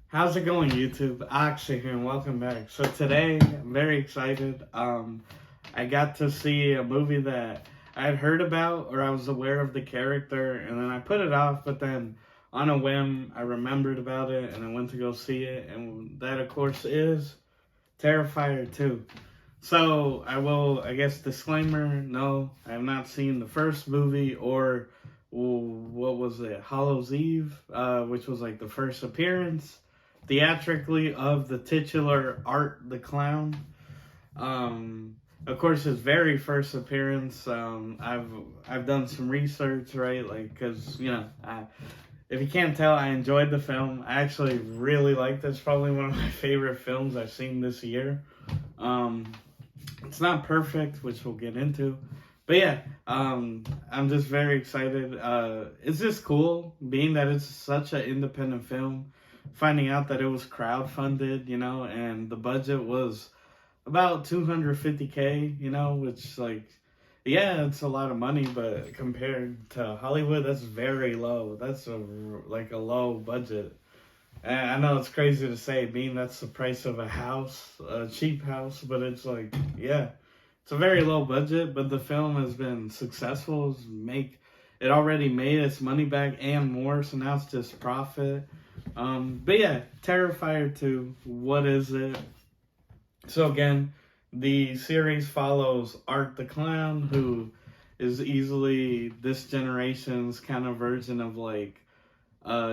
How's it going, YouTube? Akshay here, and welcome back. So today, I'm very excited. I got to see a movie that I had heard about, or I was aware of the character, and then I put it off. But then, on a whim, I remembered about it, and I went to go see it. And that, of course, is Terrifier 2. So I guess, disclaimer: no, I have not seen the first movie or what was it, Hallows Eve, which was like the first appearance theatrically of the titular Art the Clown. Of course, his very first appearance. I've done some research, right? Like, because if you can't tell, I enjoyed the film. I actually really liked it. It's probably one of my favorite films I've seen this year. Um, it's not perfect, which we'll get into. But yeah, I'm just very excited. It's just cool, being that it's such an independent film, finding out that it was crowdfunded, and the budget was about 250K, which, like, yeah, it's a lot of money, but compared to Hollywood, that's very low. That's like a low budget. And I know it's crazy to say, being that's the price of a house, a cheap house, but it's like, yeah, it's a very low budget, but the film has been successful. It already made its money back and more, so now it's just profit. But yeah, Terrifier 2, what is it? So again, the series follows Art the Clown, who is easily this generation's kind of version of like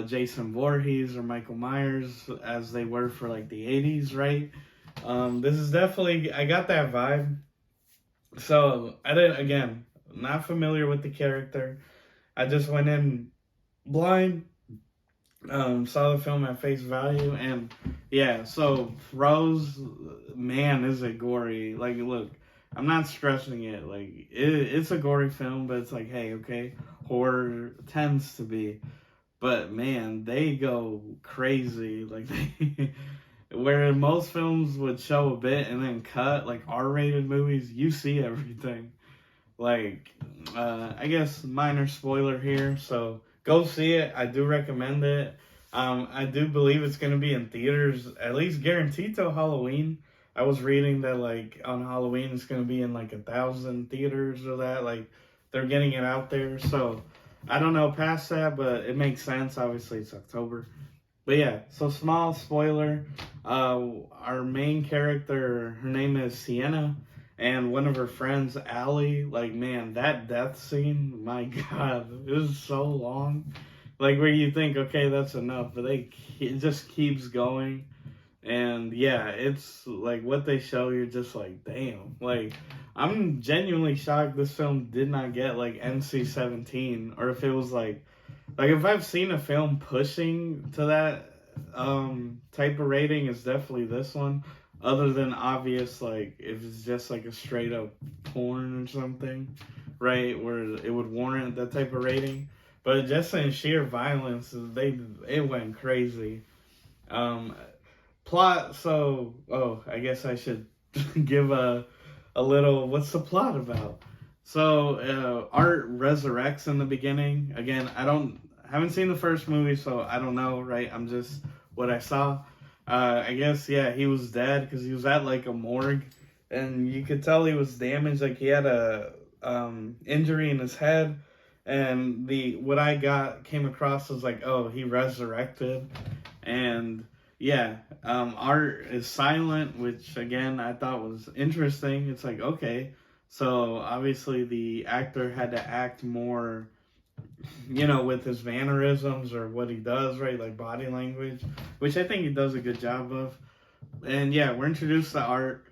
Jason Voorhees or Michael Myers, as they were for like the 80s, right? This is definitely, I got that vibe. So I didn't, again, not familiar with the character. I just went in blind, saw the film at face value, and yeah, so Rose, man, is it gory. Like, look, I'm not stressing it. Like, it's a gory film, but it's like, hey, okay, horror tends to be. But man, they go crazy. Like, where most films would show a bit and then cut, like R-rated movies, you see everything. Like, I guess minor spoiler here, so go see it. I do recommend it. I do believe it's going to be in theaters, at least guaranteed till Halloween. I was reading that, like, on Halloween it's going to be in like 1,000 theaters or that. Like, they're getting it out there. So I don't know past that, but it makes sense. Obviously, it's October. But yeah, so small spoiler. Our main character, her name is Sienna, and one of her friends, Allie. Like, man, that death scene, my God, it was so long. Like, where you think, okay, that's enough, but it just keeps going. And yeah, it's like what they show, you're just like, damn. Like, I'm genuinely shocked this film did not get like NC-17, or if it was like if I've seen a film pushing to that type of rating, it's definitely this one. Other than obvious, like if it's just like a straight up porn or something, right, where it would warrant that type of rating. But just in sheer violence, it went crazy. Um, Plot. So, I guess I should give a little. What's the plot about? So, Art resurrects in the beginning. Again, haven't seen the first movie, so I don't know. Right, I'm just what I saw. I guess, yeah, he was dead because he was at like a morgue, and you could tell he was damaged. Like, he had a injury in his head, and the what I came across was like, oh, he resurrected, and yeah, Art is silent, which again I thought was interesting. It's like, okay, so obviously the actor had to act more, with his mannerisms or what he does, right? Like body language, which I think he does a good job of. And yeah, we're introduced to Art.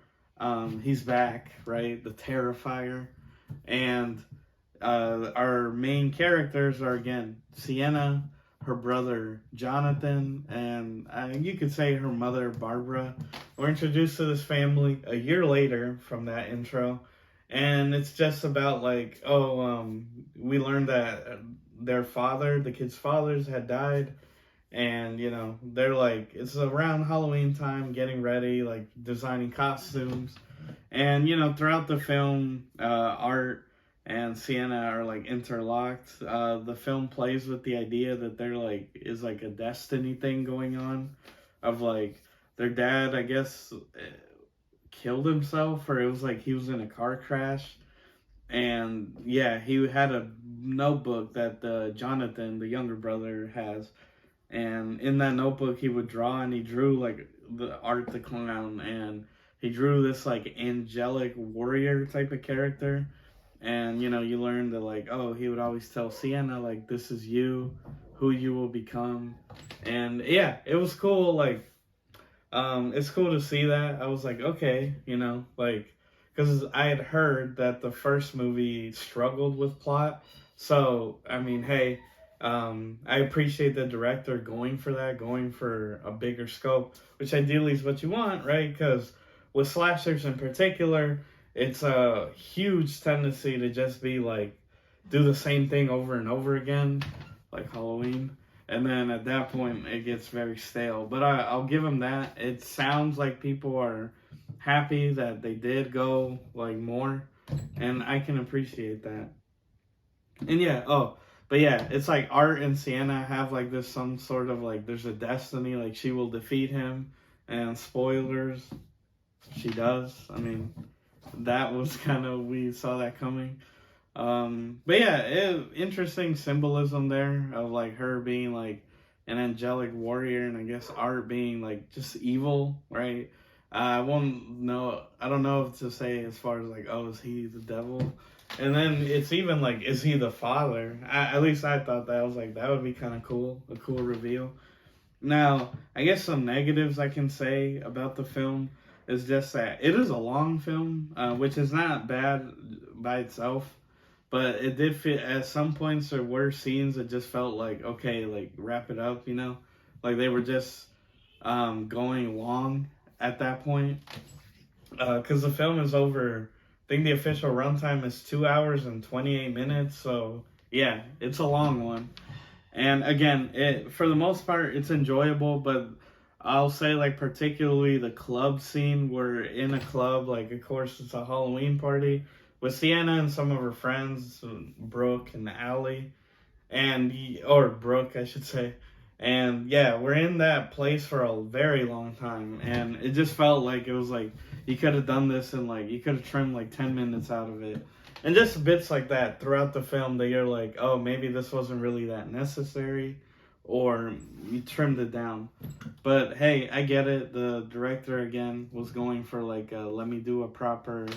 He's back, right? The Terrifier. And our main characters are, again, Sienna, her brother Jonathan, and you could say her mother Barbara. We're introduced to this family a year later from that intro, and it's just about like, we learned that their father, the kids' fathers, had died, and they're like, it's around Halloween time, getting ready, like designing costumes, and throughout the film, Art and Sienna are like interlocked. The film plays with the idea that there like is like a destiny thing going on. of like their dad, I guess, killed himself, or it was like he was in a car crash. And yeah, he had a notebook that Jonathan, the younger brother, has. And in that notebook, he would draw, and he drew like the Art the Clown, and he drew this like angelic warrior type of character. And you learn that, like, oh, he would always tell Sienna, like, this is you, who you will become. And yeah, it was cool. Like, it's cool to see that. I was like, okay, like, because I had heard that the first movie struggled with plot. So, I mean, hey, I appreciate the director going for that, going for a bigger scope, which ideally is what you want, right? Because with slashers in particular, it's a huge tendency to just be like, do the same thing over and over again, like Halloween. And then at that point, it gets very stale. But I'll give them that. It sounds like people are happy that they did go like more, and I can appreciate that. And yeah, but yeah, it's like Art and Sienna have like this some sort of like there's a destiny, like she will defeat him, and spoilers, she does. I mean, that was kind of, we saw that coming. But yeah, interesting symbolism there of like her being like an angelic warrior, and I guess Art being like just evil, right? I won't know. I don't know if to say as far as like, oh, is he the devil? And then it's even like, is he the father? At least I thought that. I was like, that would be kind of cool, a cool reveal. Now, I guess some negatives I can say about the film is just that it is a long film, which is not bad by itself. But it did fit at some points. There were scenes that just felt like, okay, like wrap it up, like they were just going long at that point. Because the film is over, I think the official runtime is 2 hours and 28 minutes. So yeah, it's a long one. And again, for the most part, it's enjoyable. But I'll say, like, particularly the club scene. We're in a club, like, of course, it's a Halloween party with Sienna and some of her friends, Brooke and Allie, or Brooke, I should say. And yeah, we're in that place for a very long time, and it just felt like it was like you could have done this and like you could have trimmed like 10 minutes out of it, and just bits like that throughout the film that you're like, oh, maybe this wasn't really that necessary, or you trimmed it down. But hey, I get it. The director again was going for like let me do a proper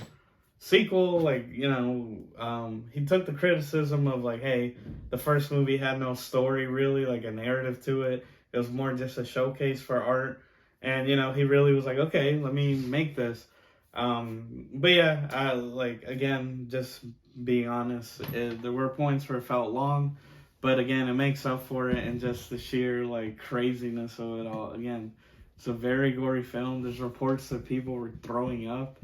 sequel, like, he took the criticism of like, hey, the first movie had no story really, like a narrative to it. It was more just a showcase for Art, and he really was like, okay, let me make this. But yeah, like, again, just being honest, there were points where it felt long, but again, it makes up for it, and just the sheer like craziness of it all. Again, it's a very gory film. There's reports that people were throwing up,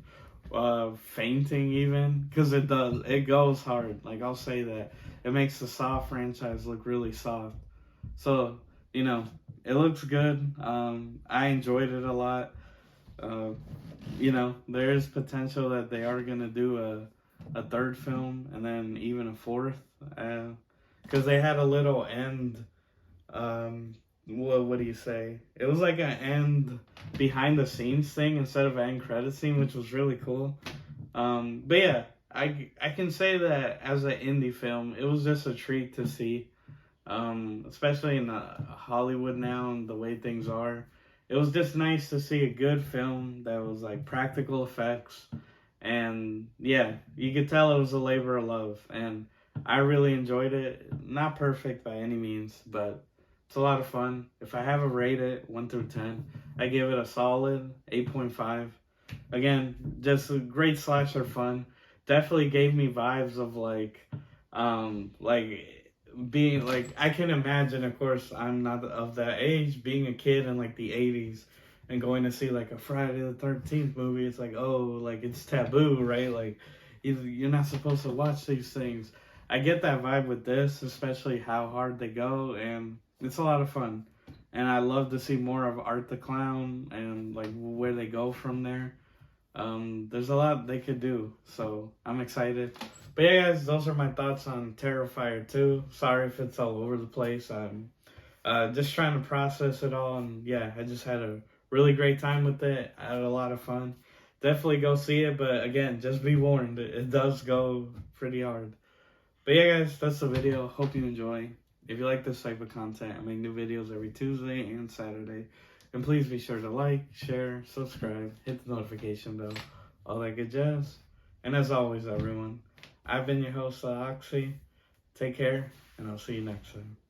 fainting even, because it goes hard. Like, I'll say that it makes the Saw franchise look really soft. So it looks good. I enjoyed it a lot. There is potential that they are gonna do a third film, and then even a fourth, because they had a little end. What do you say? It was like an end behind the scenes thing instead of an end credit scene, which was really cool. But yeah, I can say that as an indie film, it was just a treat to see. Especially in Hollywood now and the way things are. It was just nice to see a good film that was like practical effects, and yeah, you could tell it was a labor of love, and I really enjoyed it. Not perfect by any means, but it's a lot of fun. If I have to rate it 1 through 10, I give it a solid 8.5. Again, just a great slasher fun. Definitely gave me vibes of like being like, I can imagine, of course, I'm not of that age, being a kid in like the 80s and going to see like a Friday the 13th movie. It's like, oh, like it's taboo, right? Like you're not supposed to watch these things. I get that vibe with this, especially how hard they go, and it's a lot of fun. And I love to see more of Art the Clown and like where they go from there. There's a lot they could do, so I'm excited. But yeah, guys, those are my thoughts on Terrifier 2. Sorry if it's all over the place. just trying to process it all. And yeah, I just had a really great time with it. I had a lot of fun. Definitely go see it, but again, just be warned, it does go pretty hard. But yeah, guys, that's the video. Hope you enjoy. If you like this type of content, I make new videos every Tuesday and Saturday. And please be sure to like, share, subscribe, hit the notification bell, all that good jazz. And as always, everyone, I've been your host, Oxy. Take care, and I'll see you next time.